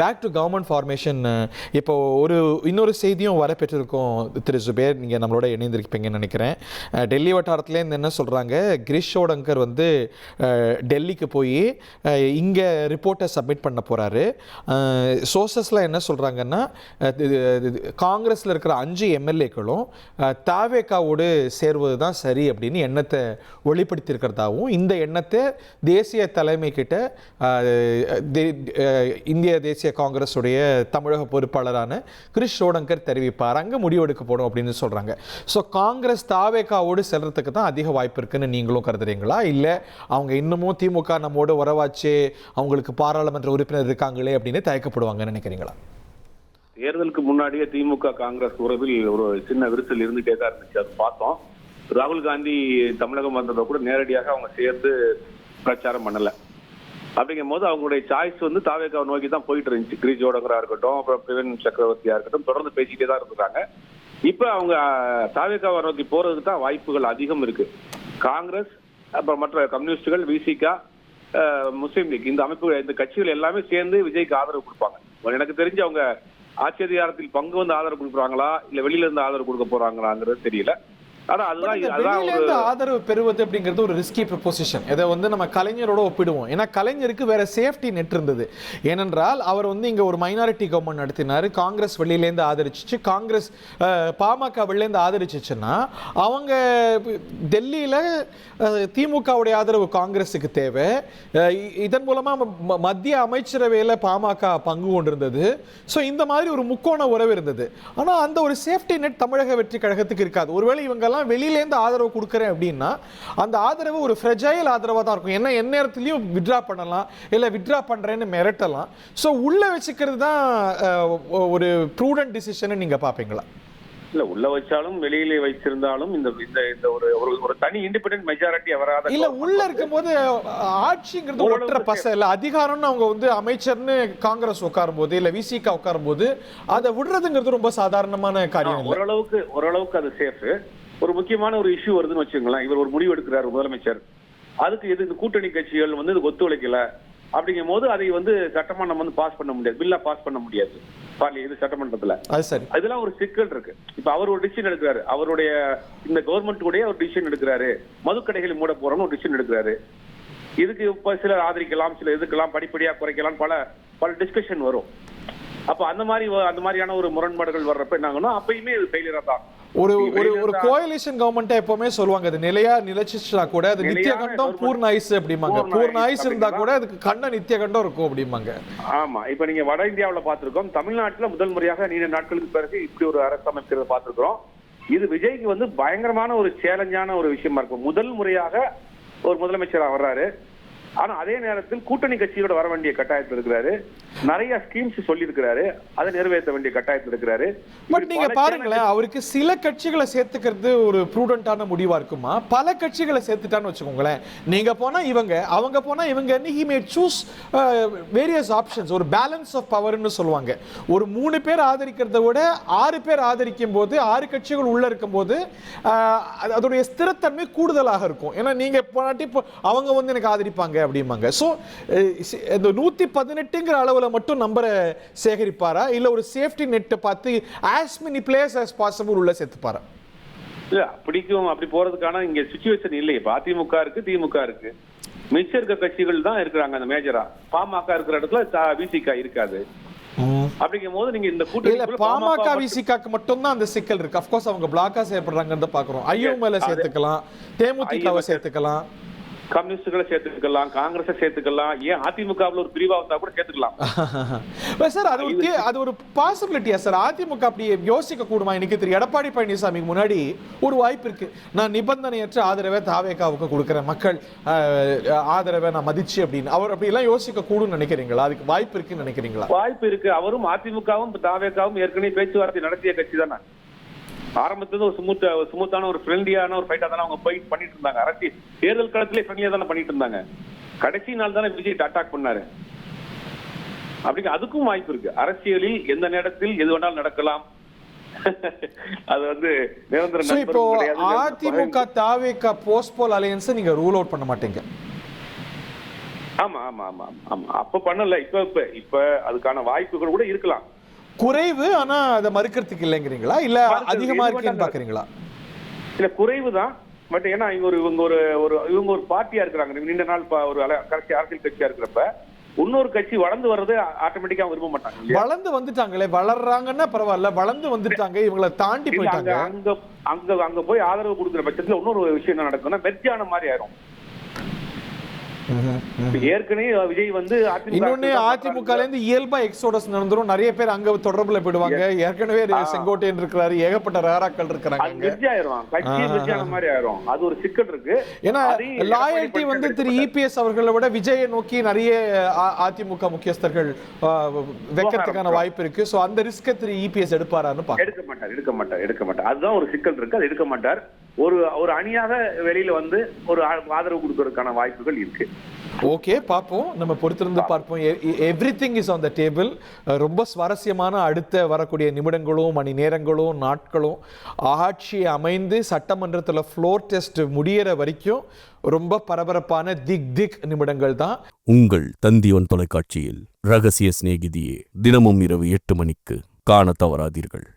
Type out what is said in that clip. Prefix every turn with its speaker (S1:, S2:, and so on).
S1: Back to government formation. இப்போ இன்னொரு செய்தியும் வரப்பெற்றிருக்கோம் திரு ஜுபேர், நீங்கள் நம்மளோட இணைந்திருப்பீங்கன்னு நினைக்கிறேன். டெல்லி வட்டாரத்துலேருந்து என்ன சொல்கிறாங்க, கிரீஷ் ஷோடங்கர் வந்து டெல்லிக்கு போய் இங்கே ரிப்போர்ட்டை சப்மிட் பண்ண போகிறாரு. சோர்சஸில் என்ன சொல்கிறாங்கன்னா, காங்கிரஸில் இருக்கிற 5 எம்எல்ஏக்களும் தாவேகாவோடு சேர்வது தான் சரி அப்படின்னு எண்ணத்தை வெளிப்படுத்தியிருக்கிறதாகவும், இந்த எண்ணத்தை தேசிய தலைமை கிட்ட இந்திய தேசிய காங்கிரஸ் உடைய தமிழக பொறுப்பாளரான கிரீஷ் ஷோடங்கர் தெரிவிப்பார், அங்கே முடிவெடுக்க போடும் அப்படின்னு சொல்றாங்க. ஸோ காங்கிரஸ் தாவேகாவோடு செல்றதுக்கு தான் அதிக வாய்ப்பு இருக்குன்னு நீங்களும் கருதுறீங்களா, இல்லை அவங்க இன்னமும் திமுக நம்மோட உறவாச்சு, அவங்களுக்கு பாராளுமன்ற உறுப்பினர் இருக்காங்களே அப்படின்னு தயக்கப்படுவாங்கன்னு நினைக்கிறீங்களா?
S2: தேர்தலுக்கு முன்னாடியே திமுக காங்கிரஸ் உறவில் ஒரு சின்ன விரிசல் இருந்துட்டே தான் இருந்துச்சு. அது பார்த்தோம். ராகுல் காந்தி தமிழகம் வந்ததை கூட நேரடியாக அவங்க சேர்ந்து பிரச்சாரம் பண்ணல. அப்படிங்கும் போது அவங்களுடைய சாய்ஸ் வந்து தாவேகாவை நோக்கி தான் போயிட்டு இருந்துச்சு. கிரீஷ் ஷோடங்கரா இருக்கட்டும், அப்புறம் பிரவீன் சக்கரவர்த்தியா இருக்கட்டும், தொடர்ந்து பேசிக்கிட்டே தான் இருக்காங்க. இப்ப அவங்க தாவேகாவை நோக்கி போறதுக்கு தான் வாய்ப்புகள் அதிகம் இருக்கு. காங்கிரஸ், அப்புறம் மற்ற கம்யூனிஸ்டுகள், விசிகா, முஸ்லீம் லீக், இந்த அமைப்புகள், இந்த கட்சிகள் எல்லாமே சேர்ந்து விஜய்க்கு ஆதரவு கொடுப்பாங்க. எனக்கு தெரிஞ்சு அவங்க ஆட்சி அதிகாரத்தில் பங்கு வந்து ஆதரவு கொடுக்குறாங்களா, இல்ல வெளியில இருந்து ஆதரவு கொடுக்க போறாங்களாங்கிறது தெரியல. ஆனா அதுதான்
S1: ஆதரவு பெறுவது அப்படிங்கிறது ஒரு ரிஸ்கி ப்ரொபோசிஷன். இதை வந்து நம்ம கலைஞரோட ஒப்பிடுவோம். ஏன்னா கலைஞருக்கு வேற சேஃப்டி நெட் இருந்தது. ஏனென்றால் அவர் வந்து இங்க ஒரு மைனாரிட்டி கவர்மெண்ட் நடத்தினாரு, காங்கிரஸ் வெளியிலேருந்து ஆதரிச்சிச்சு, காங்கிரஸ் பாமக வெளியிலேருந்து ஆதரிச்சிச்சுன்னா அவங்க டெல்லியில திமுகவுடைய ஆதரவு காங்கிரஸுக்கு தேவை. இதன் மூலமா மத்திய அமைச்சரவையில் பாமக பங்கு கொண்டிருந்தது. ஸோ இந்த மாதிரி ஒரு முக்கோண உறவு இருந்தது. ஆனா அந்த ஒரு சேஃப்டி நெட் தமிழக வெற்றி கழகத்துக்கு இருக்காது. ஒருவேளை இவங்க வெளியிலேருந்து ஆதரவு கொடுக்குறேன் அப்படின்னா அந்த ஆதரவு ஒரு ஃப்ரெஜைல் ஆதரவாக தான் இருக்கும். என்ன நேரத்திலையும் வித்ரா பண்ணலாம், இல்லை வித்ரா பண்ணுறேன்னு மிரட்டலாம். ஸோ உள்ள வச்சுக்கிறது தான் ஒரு ப்ரூடன்ட் டிசிஷன் நீங்க பார்ப்பீங்களா?
S2: இல்ல, உள்ள வச்சாலும் வெளியிலே வைச்சிருந்தாலும் இந்த இந்த ஒரு தனி இண்டிபெண்டன்ட் மெஜாரிட்டி வராத
S1: இல்ல, உள்ள இருக்கும்போது ஆட்சிங்கிறது ஒற்றை பச இல்ல, அதிகாரம்னு அவங்க வந்து அமைச்சர்னு காங்கிரஸ் உட்காரும் போது இல்ல விசிகா உட்காரும் போது அதை விடுறதுங்கிறது ரொம்ப சாதாரணமான காரியம்.
S2: ஓரளவுக்கு அது சேஃப். ஒரு முக்கியமான ஒரு இஷ்யூ வருதுன்னு வச்சுங்களேன், இவர் ஒரு முடிவு எடுக்கிறார் முதலமைச்சர், அதுக்கு இந்த கூட்டணி கட்சிகள் வந்து இதுக்கு ஒத்துழைக்கல அப்படிங்கும் போது அதை வந்து சட்டமன்றம் வந்து பாஸ் பண்ண முடியாது, பில்லா பாஸ் பண்ண முடியாது இது சட்டமன்றத்துல. அதெல்லாம் ஒரு சிக்கல் இருக்கு. இப்ப அவர் ஒரு டிசிஷன் எடுக்கிறாரு, அவருடைய இந்த கவர்மெண்ட் கூட ஒரு டிசிஷன் எடுக்கிறாரு, மதுக்கடைகளை மூட போறோம்னு ஒரு டிசிஷன் எடுக்கிறாரு. இதுக்கு இப்ப சிலர் ஆதரிக்கலாம், சில எதுக்கலாம், படிப்படியா குறைக்கலாம், பல டிஸ்கஷன் வரும். அப்ப அந்த மாதிரியான ஒரு முரண்பாடுகள் வர்றப்ப என்னாங்கன்னா அப்பயுமே இது ஃபெயிலியரா தான்.
S1: ஒரு கோயலிஷன் கவர்மெண்ட் எப்பவுமே சொல்லுவாங்க, அது நிலைச்சிச்சுனா கூட அது நித்தியகண்டம் பூர்ண ஆயுசு அப்படிம்பாங்க. பூர்ண ஆயுசு இருந்தா கூட அதுக்கு கண்ட நித்தியகண்டம் இருக்கும் அப்படிம்பாங்க.
S2: ஆமா, இப்ப நீங்க வட இந்தியாவில் பார்த்திருக்கோம், தமிழ்நாட்டுல முதல் முறையாக நீண்ட நாட்களுக்கு பிறகு இப்படி ஒரு அரசு அமைக்கிறத பார்த்திருக்கிறோம். இது விஜய்க்கு வந்து பயங்கரமான ஒரு சேலஞ்சான ஒரு விஷயமா இருக்கும். முதல் முறையாக ஒரு முதலமைச்சராக வர்றாரு. ஆனா அதே நேரத்தில் கூட்டணி கட்சியோட வர வேண்டிய கட்டாயத்தில் இருக்கிறாரு, நிறைய ஸ்கீம்ஸ் சொல்லி இருக்கிறாரு, அதை நிறைவேற்ற வேண்டிய கட்டாயத்தில் இருக்கிறாரு.
S1: பட் நீங்க பாருங்களேன், அவருக்கு சில கட்சிகளை சேர்த்துக்கிறது ஒரு ப்ரூடென்ட்டான முடிவா இருக்குமா? பல கட்சிகளை சேர்த்துட்டான்னு வச்சுக்கோங்களேன், நீங்க போனா இவங்க, அவங்க போனா இவங்க, he may choose various options. ஒரு பேலன்ஸ் ஆஃப் பவர்னு சொல்லுவாங்க. ஒரு 3 பேர் ஆதரிக்கிறத விட 6 பேர் ஆதரிக்கும் போது, 6 கட்சிகள் உள்ள இருக்கும் போது அதோடைய ஸ்திரத்தன்மை கூடுதலாக இருக்கும். ஏன்னா நீங்க போனாட்டி அவங்க வந்து எனக்கு ஆதரிப்பாங்க அப்படிம்பாங்க. ஸோ இந்த 118ங்கிற அளவில் மட்டும் நம்பரை சேகரிப்பாரா, இல்ல ஒரு சேஃப்டி நெட் பார்த்து as many players as possible உள்ள சேர்த்துப்பாரா?
S2: இல்ல, அப்படி போறதுக்கான இங்க சிச்சுவேஷன் இல்லை. இப்ப அதிமுக இருக்கு, திமுக இருக்கு, மிச்ச இருக்க கட்சிகள் தான் இருக்கிறாங்க. அந்த மேஜரா பாமக இருக்கிற இடத்துல விசிகா இருக்காது. அப்படிங்கும் போது நீங்க இந்த கூட்டணி
S1: பாமக விசிகாக்கு மட்டும் தான் அந்த சிக்கல் இருக்கு. அஃப்கோர்ஸ் அவங்க பிளாக்கா செயல்படுறாங்கன்னு பார்க்கிறோம். ஐயோமேல சேர்த்துக்கலாம், தேமுதிகவை சேர்த்துக்கலாம்,
S2: கம்யூனிஸ்டுகளை சேர்த்துக்கலாம், காங்கிரஸை சேர்த்துக்கலாம், ஏன் அதிமுகவில் ஒரு பிரிவா வந்தா கூட சேர்த்துக்கலாம்.
S1: சார் அது ஒரு பாசிபிலிட்டியா சார்? அதிமுக அப்படி யோசிக்க கூடுமா? எனக்கு திரு எடப்பாடி பழனிசாமிக்கு முன்னாடி ஒரு வாய்ப்பு இருக்கு, நான் நிபந்தனையற்ற ஆதரவை தாவேகாவுக்கு கொடுக்குறேன், மக்கள் ஆதரவை நான் மதிச்சு அப்படின்னு அவர் அப்படி எல்லாம் யோசிக்க கூடும் நினைக்கிறீங்களா? அதுக்கு வாய்ப்பு இருக்குன்னு நினைக்கிறீங்களா?
S2: வாய்ப்பு இருக்கு. அவரும் அதிமுகவும் தாவேகாவும் ஏற்கனவே பேச்சுவார்த்தை நடத்திய கட்சி தானே. ஆரம்பத்துல ஒரு ஸ்மூத்தான ஒரு ஃப்ரெண்ட்லியான ஒரு ஃபைட்டா தானே அவங்க ஃபைட் பண்ணிட்டு இருந்தாங்க. அரசியல் தேர்தல் காலத்திலே ஃப்ரெண்ட்லியா தானே பண்ணிட்டு இருந்தாங்க. கடைசி நாள் தானே விஜய் அட்டாக் பண்ணாரு. அப்படிங்க அதுக்கும் வாய்ப்பு இருக்கு. அரசியலில் எந்த நேரத்தில் எது வேணாலும் நடக்கலாம். அது வந்து நிரந்தர.
S1: இப்போ அதிமுக தாவேகா போஸ்ட்போல் அலையன்ஸ் நீங்க ரூல் அவுட் பண்ண மாட்டீங்க?
S2: ஆமா ஆமா ஆமா ஆமா அப்ப பண்ணல. இப்ப அதுக்கான வாய்ப்புகள் கூட இருக்கலாம்.
S1: குறைவு, ஆனா அதை மறுக்கிறதுக்கு இல்லைங்கிறீங்களா, இல்ல அதிகமா இருக்குன்னு பாக்குறீங்களா?
S2: இல்ல குறைவுதான். பட் ஏன்னா இவங்க ஒரு பார்ட்டியா இருக்கிறாங்க, நீண்ட நாள் ஒரு அரசியல் கட்சியா இருக்கிறப்ப இன்னொரு கட்சி வளர்ந்து வர்றது ஆட்டோமேட்டிக்கா விரும்ப மாட்டாங்க.
S1: வளர்ந்து வந்துட்டாங்களே, வளர்றாங்கன்னா பரவாயில்ல, வளர்ந்து வந்துட்டாங்க, இவங்களை தாண்டி போயிட்டாங்க.
S2: அங்க போய் ஆதரவு கொடுக்குற பட்சத்துல இன்னொரு விஷயம் என்ன நடக்கும்னா வெற்றியான மாதிரி ஆயிரும். ஏற்கனவே விஜய் வந்து
S1: இன்னொன்னு அதிமுக இயல்பா எக்ஸோடஸ் நடந்துரும், நிறைய பேர் அங்க தொடர்புல போயிடுவாங்க. ஏற்கனவே செங்கோட்டையன் இருக்கிறாரு, ஏகப்பட்ட ராராக்கள் இருக்கிறாங்க,
S2: அது ஒரு சிக்கல் இருக்கு.
S1: ஏன்னா லாயல்டி வந்து திரு இபிஎஸ் அவர்களை விட விஜயை நோக்கி நிறைய அதிமுக முக்கியஸ்தர்கள் வைக்கிறதுக்கான வாய்ப்பு இருக்கு. சோ அந்த ரிஸ்க் திரு இபிஎஸ் எடுப்பாரான்னு
S2: எடுக்க மாட்டார். அதுதான் ஒரு சிக்கல் இருக்கு, அது எடுக்க மாட்டார். ஒரு அணியாக வெளியில வந்து ஒரு ஆதரவு கொடுக்கறதுக்கான வாய்ப்புகள் இருக்கு.
S1: ஓகே, பார்ப்போம், நம்ம பொறுத்திருந்து பார்ப்போம். Everything is on the table. ரொம்ப சுவாரஸ்யமான அடுத்த வரக்கூடிய நிமிடங்களும் மணி நேரங்களும் நாட்களும் ஆட்சி அமைந்து சட்டமன்றத்தில் ஃப்ளோர் டெஸ்ட் முடியற வரைக்கும் ரொம்ப பரபரப்பான திக் நிமிடங்கள் தான்.
S3: உங்கள் தந்தியன் தொலைக்காட்சியில் ரகசிய சிநேகிதியே தினமும் இரவு 8 மணிக்கு காண தவறாதீர்கள்.